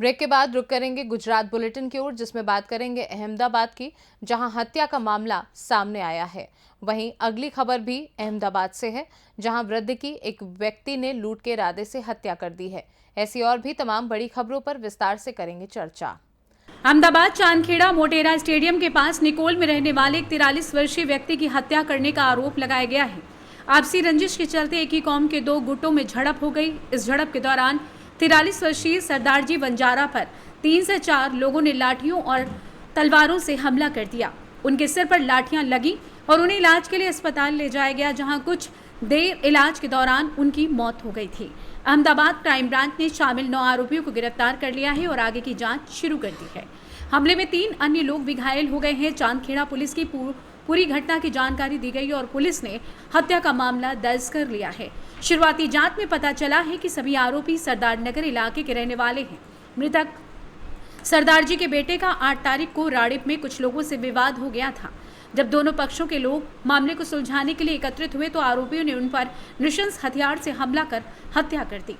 Break के बाद रुक करेंगे गुजरात बुलेटिन की ओर, जिसमें बात करेंगे अहमदाबाद की, जहां हत्या का मामला सामने आया है। वहीं अगली खबर भी अहमदाबाद से है, जहां वृद्ध की एक व्यक्ति ने लूट के इरादे से हत्या कर दी है। ऐसी और भी तमाम बड़ी खबरों पर विस्तार से करेंगे चर्चा। अहमदाबाद चांदखेड़ा मोटेरा स्टेडियम के पास निकोल में रहने वाले एक 43 वर्षीय व्यक्ति की हत्या करने का आरोप लगाया गया है। आपसी रंजिश के चलते एक ही कौम के दो गुटों में झड़प हो गई। इस झड़प के दौरान 43 वर्षीय सरदारजी बंजारा पर 3 से 4 लोगों ने लाठियों और तलवारों से हमला कर दिया। उनके सिर पर लाठियां लगी और उन्हें इलाज के लिए अस्पताल ले जाया गया, जहां कुछ देर इलाज के दौरान उनकी मौत हो गई थी। अहमदाबाद क्राइम ब्रांच ने शामिल 9 आरोपियों को गिरफ्तार कर लिया है और आगे की जांच शुरू कर दी है। हमले में 3 अन्य लोग भी घायल हो गए हैं। चांदखेड़ा पुलिस की पूरी घटना की जानकारी दी गई और पुलिस ने हत्या का मामला दर्ज कर लिया है। शुरुआती जांच में पता चला है कि सभी आरोपी सरदार नगर इलाके के रहने वाले हैं। मृतक सरदार जी के बेटे का 8 तारीख को राड़िप में कुछ लोगों से विवाद हो गया था। जब दोनों पक्षों के लोग मामले को सुलझाने के लिए एकत्रित हुए तो आरोपियों ने उन पर नृशंस हथियार से हमला कर हत्या कर दी।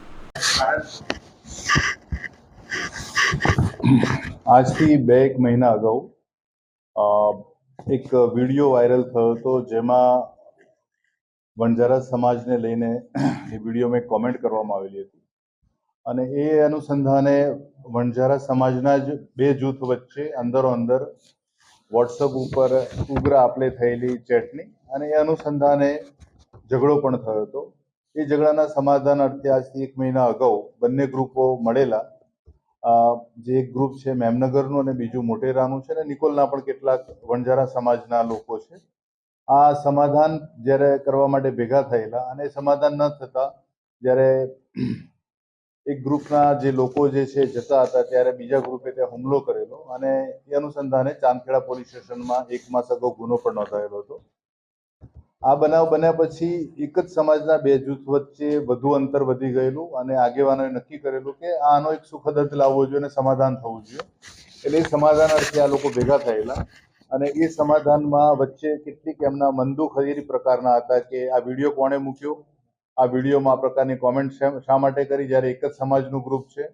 આજથી 2 મહિના અગાઉ એક વિડીયો વાયરલ થયો હતો, જેમાં વણજારા સમાજને લઈને એ વિડીયોમાં કોમેન્ટ કરવામાં આવેલી હતી અને એ અનુસંધાને વણજારા સમાજના જ 2 જૂથ વચ્ચે અંદરો અંદર વોટ્સઅપ ઉપર ઉગ્ર આપલે થયેલી ચેટની અને એ અનુસંધાને ઝઘડો પણ થયો હતો। એ ઝઘડાના સમાધાન અર્થે આજથી 1 મહિના અગાઉ બંને ગ્રુપો મળેલા। જે એક ગ્રુપ છે મેમનગરનું અને બીજું મોટેરાનું છે અને નિકોલના પણ કેટલાક વણજારા સમાજના લોકો છે। આ સમાધાન જ્યારે કરવા માટે ભેગા થયેલા અને સમાધાન ન થતા જ્યારે એક ગ્રુપના જે લોકો જે છે જતા હતા ત્યારે બીજા ગ્રુપે ત્યાં હુમલો કરેલો અને એ અનુસંધાને ચાંદખેડા પોલીસ સ્ટેશનમાં 1 માસ અગાઉ ગુનો પણ નોંધાયેલો હતો। આ બનાવ બન્યા પછી એક જ સમાજના 2 જૂથ વચ્ચે વધુ અંતર વધી ગયેલું અને આગેવાનોએ નક્કી કરેલું કે આનો એક સુખદ અંત લાવવો જોઈએ અને સમાધાન થવું જોઈએ। એટલે એ સમાધાન અર્થે આ લોકો ભેગા થયેલા અને એ સમાધાનમાં વચ્ચે કેટલીક એમના મંદુખરી પ્રકારના હતા કે આ વિડીયો કોણે મૂક્યો, આ વિડીયોમાં આ પ્રકારની કોમેન્ટ શા માટે કરી, જ્યારે એક જ સમાજનું ગ્રુપ છે।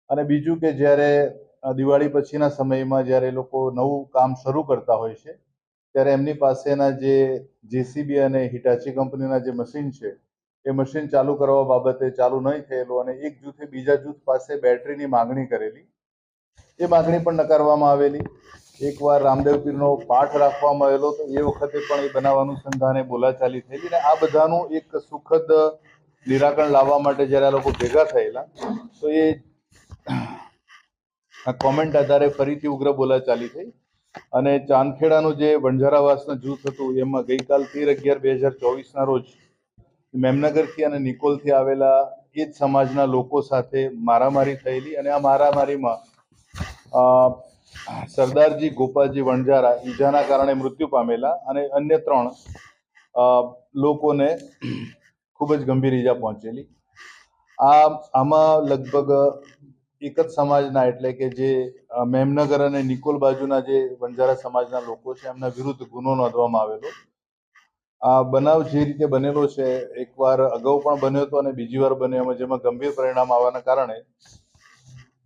અને બીજું કે જ્યારે દિવાળી પછીના સમયમાં જ્યારે લોકો નવું કામ શરૂ કરતા હોય છે ત્યારે એમની પાસેના જે જેસીબી અને હિટાચી કંપનીના જે મશીન છે એ મશીન ચાલુ કરવા બાબતે ચાલુ નહીં થયેલું અને એક જૂથે બીજા જૂથ પાસે બેટરીની માંગણી કરેલી। એ માંગણી પણ નકારવામાં આવેલી। એકવાર રામદેવ પીરનો પાઠ રાખવામાં આવેલો તો એ વખતે પણ એ બનાવ અનુસંધાને બોલાચાલી થયેલી અને આ બધાનું એક સુખદ નિરાકરણ લાવવા માટે જ્યારે આ લોકો ભેગા થયેલા તો એ આ કોમેન્ટ આધારે ફરીથી ઉગ્ર બોલાચાલી થઈ અને ચાંદખેડાનું જે વણઝારાવાસનું જૂથ હતું એમાં ગઈકાલ 13/11/2024ના રોજ મેમનગરથી અને નિકોલથી આવેલા એ જ સમાજના લોકો સાથે મારામારી થયેલી અને આ મારામારીમાં સરદારજી ગોપાલજી વણઝારા ઈજાના કારણે મૃત્યુ પામેલા અને અન્ય 3 લોકોને ખૂબ જ ગંભીર ઈજા પહોંચેલી। આમાં લગભગ એક જ સમાજના એટલે કે જે મેમનગર અને નિકોલ બાજુના જે વણજારા સમાજના લોકો છે એમના વિરુદ્ધ ગુનો નોંધવામાં આવેલો। આ બનાવ જે રીતે બનેલો છે એકવાર અગાઉ પણ બન્યો હતો અને બીજી વાર બન્યો, જેમાં ગંભીર પરિણામ આવવાના કારણે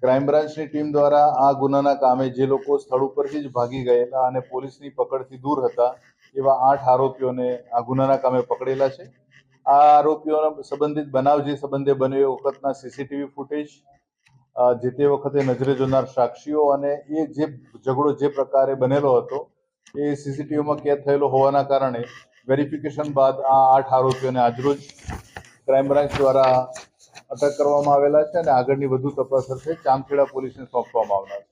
ક્રાઇમ બ્રાન્ચની ટીમ દ્વારા આ ગુનાના કામે જે લોકો સ્થળ ઉપરથી જ ભાગી ગયેલા અને પોલીસની પકડથી દૂર હતા એવા 8 આરોપીઓને આ ગુનાના કામે પકડેલા છે। આ આરોપીઓના સંબંધિત બનાવ જે સંબંધે બન્યો એ વખતના સીસીટીવી ફૂટેજ, જે તે વખતે નજરે જોનાર સાક્ષીઓ અને એ જે ઝઘડો જે પ્રકારે બનેલો હતો એ સીસીટીવીમાં કેદ થયેલો હોવાના કારણે વેરિફિકેશન બાદ આ 8 આરોપીઓને આજરોજ ક્રાઇમ બ્રાન્ચ દ્વારા અટક કરવામાં આવેલા છે અને આગળની વધુ તપાસ અર્થે ચાંદખેડા પોલીસને સોંપવામાં આવનાર છે।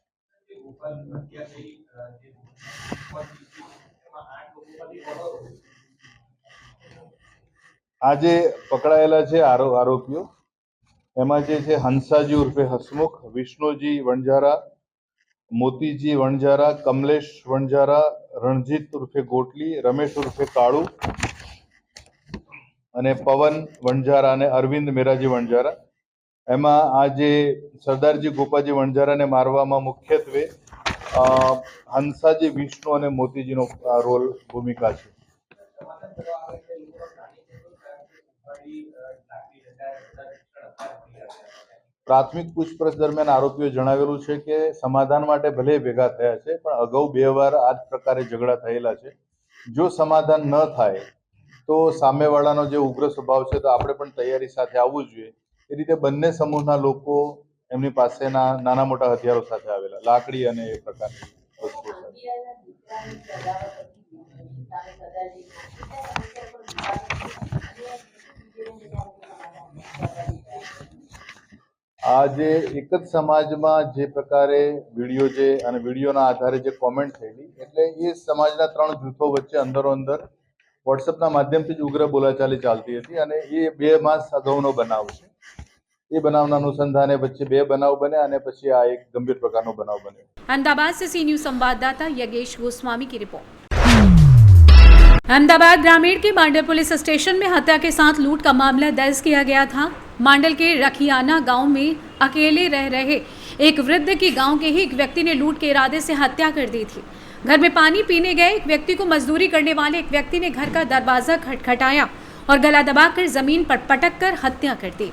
આજે પકડાયેલા છે આરોપીઓ એમાં જે છે હંસાજી ઉર્ફે હસમુખ, વિષ્ણુજી વણઝારા, મોતીજી વણઝારા, કમલેશ વણઝારા, રણજીત ઉર્ફે ગોટલી, રમેશ ઉર્ફે કાળુ અને પવન વણઝારા અને અરવિંદ મેરાજી વણઝારા। એમાં આ જે સરદારજી ગોપાજી વણઝારાને મારવામાં મુખ્યત્વે હંસાજી, વિષ્ણુ અને મોતીજીનો રોલ ભૂમિકા છે। પ્રાથમિક પૂછપરછ દરમિયાન આરોપીઓ જણાવેલું છે કે સમાધાન માટે ભલે ભેગા થયા છે, પણ અગાઉ 2 વાર આ જ પ્રકારે ઝઘડા થયેલા છે. જો સમાધાન ન થાય તો સામેવાળાનો જે ઉગ્ર સ્વભાવ છે તો આપણે પણ તૈયારી સાથે આવવું જોઈએ. એ રીતે બંને સમૂહના લોકો એમની પાસેના નાના મોટા હથિયારો સાથે આવેલા, લાકડી અને એ પ્રકારની વસ્તુઓ સાથે. આ જે એક જ સમાજમાં જે પ્રકારે વિડીયો જે અને વિડીયોના આધારે જે કોમેન્ટ થયેલી, એટલે એ સમાજના 3 જૂથો વચ્ચે અંદરો અંદર વોટ્સએપના માધ્યમથી જ ઉગ્ર બોલાચાલી ચાલતી હતી અને એ 2 માસ અગાઉનો બનાવ છે. એ બનાવના અનુસંધાને વચ્ચે 2 બનાવ બન્યા અને પછી આ એક गंभीर प्रकारનો बनाव बन्यो। अहमदाबाद से सी न्यूज संवाददाता यगेश गोस्वामी की रिपोर्ट। अहमदाबाद ग्रामीण के मांडल पुलिस स्टेशन में हत्या के साथ लूट का मामला दर्ज किया गया था। मांडल के रखियाना गांव में अकेले रह रहे एक वृद्ध की गांव के ही एक व्यक्ति ने लूट के इरादे से हत्या कर दी थी। घर में पानी पीने गए एक व्यक्ति को मजदूरी करने वाले एक व्यक्ति ने घर का दरवाजा खटखटाया और गला दबाकर जमीन पर पटक कर हत्या कर दी।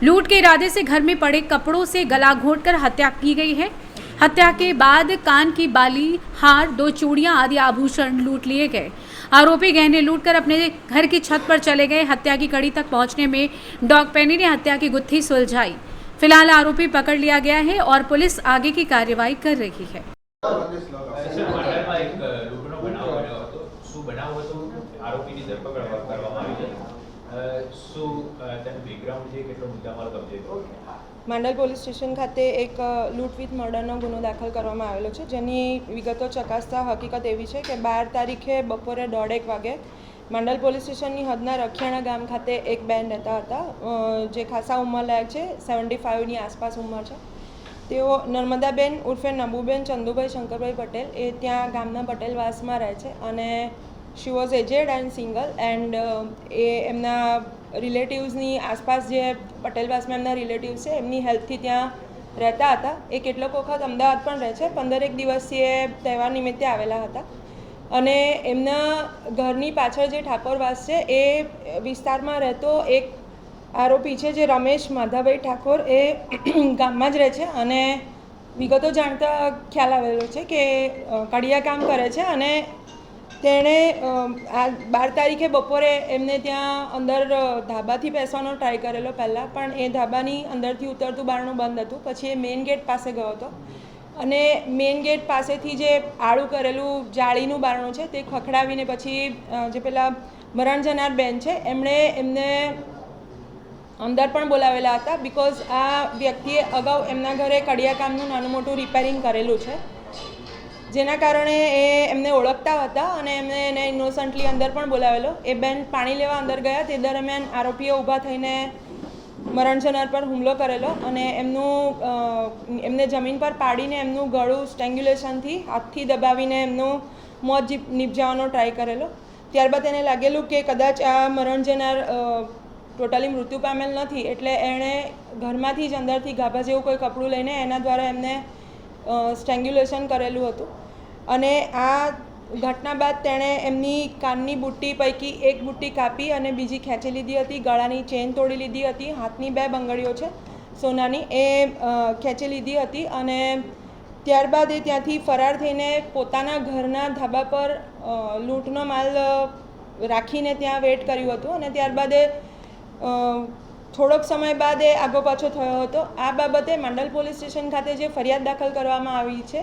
लूट के इरादे से घर में पड़े कपड़ों से गला घोंटकर हत्या की गई है। हत्या के बाद कान की बाली, हार, 2 चूड़ियां आदि आभूषण लूट लिए गए। आरोपी गहने लूटकर अपने घर की छत पर चले गए। हत्या की कड़ी तक पहुंचने में डॉग पेनी ने हत्या की गुत्थी सुलझाई। फिलहाल आरोपी पकड़ लिया गया है और पुलिस आगे की कार्रवाई कर रही है। માંડલ પોલીસ સ્ટેશન ખાતે એક લૂંટ વિથ મર્ડરનો ગુનો દાખલ કરવામાં આવેલો છે, જેની વિગતો ચકાસતા હકીકત એવી છે કે 12 તારીખે બપોરે 1:30 વાગે માંડલ પોલીસ સ્ટેશનની હદના રખિયાણા ગામ ખાતે એક બેન રહેતા હતા, જે ખાસા ઉંમરલાયક છે, 75ની આસપાસ ઉંમર છે. તેઓ નર્મદાબેન ઉર્ફે નબુબેન ચંદુભાઈ શંકરભાઈ પટેલ એ ત્યાં ગામના પટેલવાસમાં રહે છે અને she was aged and single and એ એમના રિલેટિવ્સની આસપાસ જે પટેલવાસમાં એમના રિલેટિવ્સ છે એમની હેલ્પથી ત્યાં રહેતા હતા. એ કેટલોક વખત અમદાવાદ પણ રહે છે. 15 દિવસથી એ તહેવાર નિમિત્તે આવેલા હતા અને એમના ઘરની પાછળ જે ઠાકોરવાસ છે એ વિસ્તારમાં રહેતો એક આરોપી છે, જે રમેશ માધાભાઈ ઠાકોર, એ ગામમાં જ રહે છે અને વિગતો જાણતા ખ્યાલ આવેલો છે કે કડિયા કામ કરે છે અને તેણે આ 12 તારીખે બપોરે એમને ત્યાં અંદર ધાબાથી બેસવાનો ટ્રાય કરેલો પહેલાં, પણ એ ધાબાની અંદરથી ઉતરતું બારણું બંધ હતું. પછી એ મેઇન ગેટ પાસે ગયો હતો અને મેઇન ગેટ પાસેથી જે આડું કરેલું જાળીનું બારણું છે તે ખખડાવીને પછી જે પેલા મરણ જનાર બેન છે એમને અંદર પણ બોલાવેલા હતા, બિકોઝ આ વ્યક્તિએ અગાઉ એમના ઘરે કડિયા કામનું નાનું મોટું રિપેરિંગ કરેલું છે, જેના કારણે એ એમને ઓળખતા હતા અને એમને એને ઇનોસન્ટલી અંદર પણ બોલાવેલો. એ બેન પાણી લેવા અંદર ગયા તે દરમિયાન આરોપીઓ ઊભા થઈને મરણ જનાર પર હુમલો કરેલો અને એમને જમીન પર પાડીને એમનું ગળું સ્ટ્રેંગ્યુલેશનથી હાથથી દબાવીને એમનું મોત નિપજાવવાનો ટ્રાય કરેલો. ત્યારબાદ એને લાગેલું કે કદાચ આ મરણ જનાર ટોટલી મૃત્યુ પામેલ નથી, એટલે એણે ઘરમાંથી જ અંદરથી ગાભા જેવું કોઈ કપડું લઈને એના દ્વારા એમને સ્ટ્રેંગ્યુલેશન કરેલું હતું અને આ ઘટના બાદ તેણે એમની કાનની બુટ્ટી પૈકી એક બુટ્ટી કાપી અને બીજી ખેંચી લીધી હતી, ગળાની ચેન તોડી લીધી હતી, હાથની 2 બંગડીઓ છે સોનાની એ ખેંચી લીધી હતી અને ત્યારબાદ એ ત્યાંથી ફરાર થઈને પોતાના ઘરના ધાબા પર લૂંટનો માલ રાખીને ત્યાં વેટ કર્યું હતું અને ત્યારબાદ એ થોડોક સમય બાદ એ આગો પાછો થયો હતો. આ બાબતે માંડલ પોલીસ સ્ટેશન ખાતે જે ફરિયાદ દાખલ કરવામાં આવી છે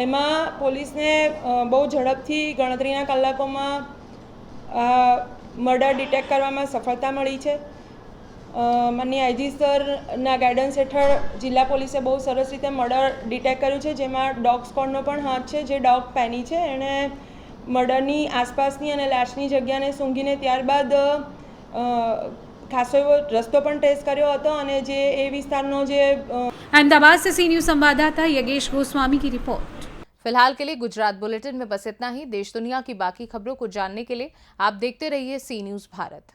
એમાં પોલીસને બહુ ઝડપથી ગણતરીના કલાકોમાં મર્ડર ડિટેક્ટ કરવામાં સફળતા મળી છે. માનનીય આઈજી સરના ગાઈડન્સ હેઠળ જિલ્લા પોલીસે બહુ સરસ રીતે મર્ડર ડિટેક્ટ કર્યું છે, જેમાં ડોગ સ્કોડનો પણ હાથ છે, જે ડોગ પેની છે એણે મર્ડરની આસપાસની અને લાશની જગ્યાને સૂંઘીને ત્યારબાદ ખાસો એવો રસ્તો પણ ટેસ્ટ કર્યો હતો અને જે એ વિસ્તારનો જે अहमदाबाद से सी न्यूज संवाददाता यगेश गोस्वामी की रिपोर्ट। फिलहाल के लिए गुजरात बुलेटिन में बस इतना ही। देश दुनिया की बाकी खबरों को जानने के लिए आप देखते रहिए सी न्यूज भारत।